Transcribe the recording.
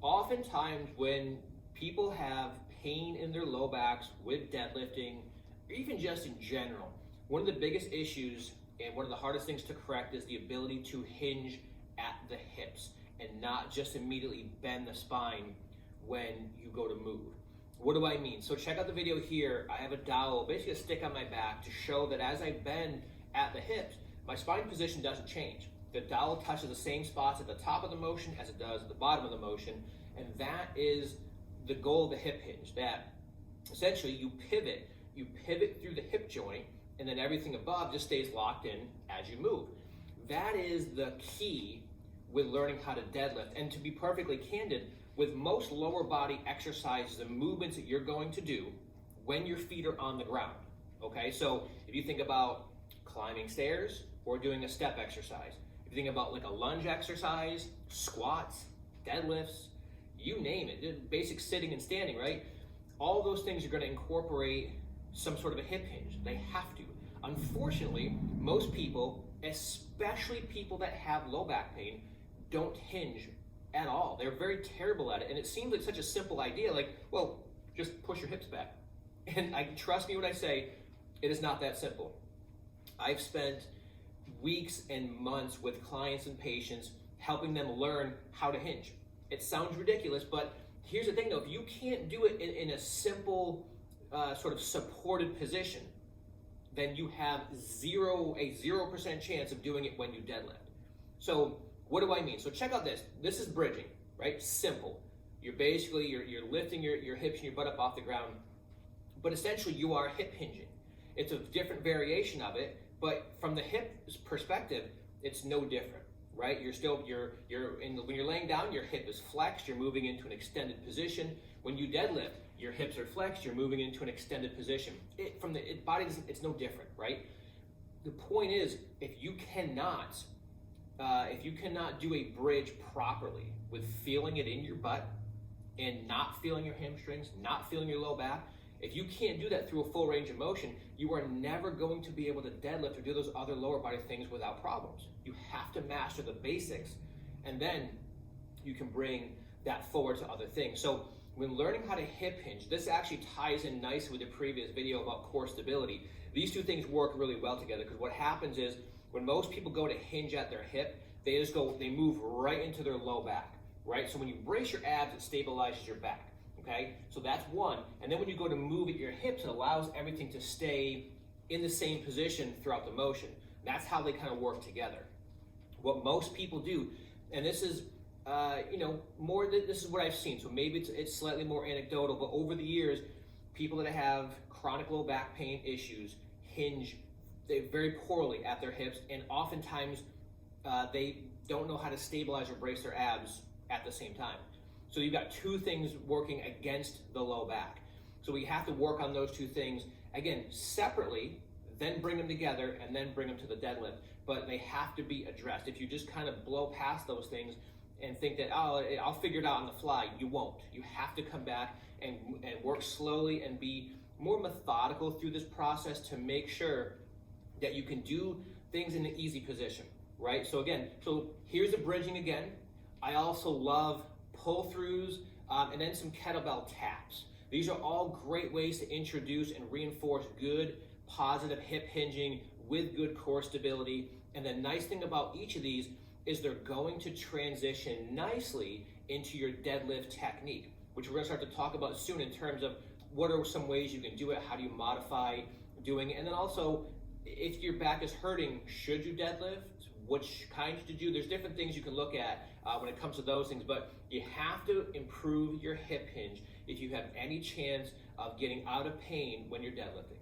Oftentimes when people have pain in their low backs with deadlifting, or even just in general, one of the biggest issues and one of the hardest things to correct is the ability to hinge at the hips and not just immediately bend the spine when you go to move. What do I mean? So check out the video here. I have a dowel, basically a stick on my back, to show that as I bend at the hips, my spine position doesn't change. The dowel touches the same spots at the top of the motion as it does at the bottom of the motion, and that is the goal of the hip hinge, that essentially you pivot through the hip joint, and then everything above just stays locked in as you move. That is the key with learning how to deadlift. And to be perfectly candid, with most lower body exercises and movements that you're going to do when your feet are on the ground, okay? So if you think about climbing stairs or doing a step exercise, if you think about like a lunge exercise, squats, deadlifts, you name it, basic sitting and standing, right? All those things are gonna incorporate some sort of a hip hinge. They have to. Unfortunately, most people, especially people that have low back pain, don't hinge at all. They're very terrible at it. And it seems like such a simple idea, like, well, just push your hips back. And trust me when I say, it is not that simple. I've spent weeks and months with clients and patients helping them learn how to hinge. It sounds ridiculous, but here's the thing though, if you can't do it in a simple sort of supported position, then you have a 0% chance of doing it when you deadlift. So what do I mean? So check out this. This is bridging, right? Simple. You're lifting your hips and your butt up off the ground, but essentially you are hip hinging. It's a different variation of it, but from the hip perspective, it's no different, right? When you're laying down, your hip is flexed, you're moving into an extended position. When you deadlift, your hips are flexed, you're moving into an extended position. It's no different, right? The point is, if you cannot do a bridge properly with feeling it in your butt and not feeling your hamstrings, not feeling your low back, if you can't do that through a full range of motion, you are never going to be able to deadlift or do those other lower body things without problems. You have to master the basics, and then you can bring that forward to other things. So when learning how to hip hinge, this actually ties in nicely with the previous video about core stability. These two things work really well together, because what happens is when most people go to hinge at their hip, they move right into their low back, right? So when you brace your abs, it stabilizes your back, okay? So that's one. And then when you go to move at your hips, it allows everything to stay in the same position throughout the motion. That's how they kind of work together. What most people do, and this is this is what I've seen, so maybe it's slightly more anecdotal, but over the years, people that have chronic low back pain issues hinge very poorly at their hips, and oftentimes they don't know how to stabilize or brace their abs at the same time. So you've got two things working against the low back. So we have to work on those two things, again, separately, then bring them together, and then bring them to the deadlift. But they have to be addressed. If you just kind of blow past those things and think that, oh, I'll figure it out on the fly, you won't. You have to come back and work slowly and be more methodical through this process to make sure that you can do things in an easy position, right? So again, here's the bridging again. I also love pull-throughs and then some kettlebell taps. These are all great ways to introduce and reinforce good, positive hip hinging with good core stability. And the nice thing about each of these is they're going to transition nicely into your deadlift technique, which we're gonna start to talk about soon in terms of what are some ways you can do it, how do you modify doing it, and then also, if your back is hurting, should you deadlift? Which kind should you do? There's different things you can look at when it comes to those things, but you have to improve your hip hinge if you have any chance of getting out of pain when you're deadlifting.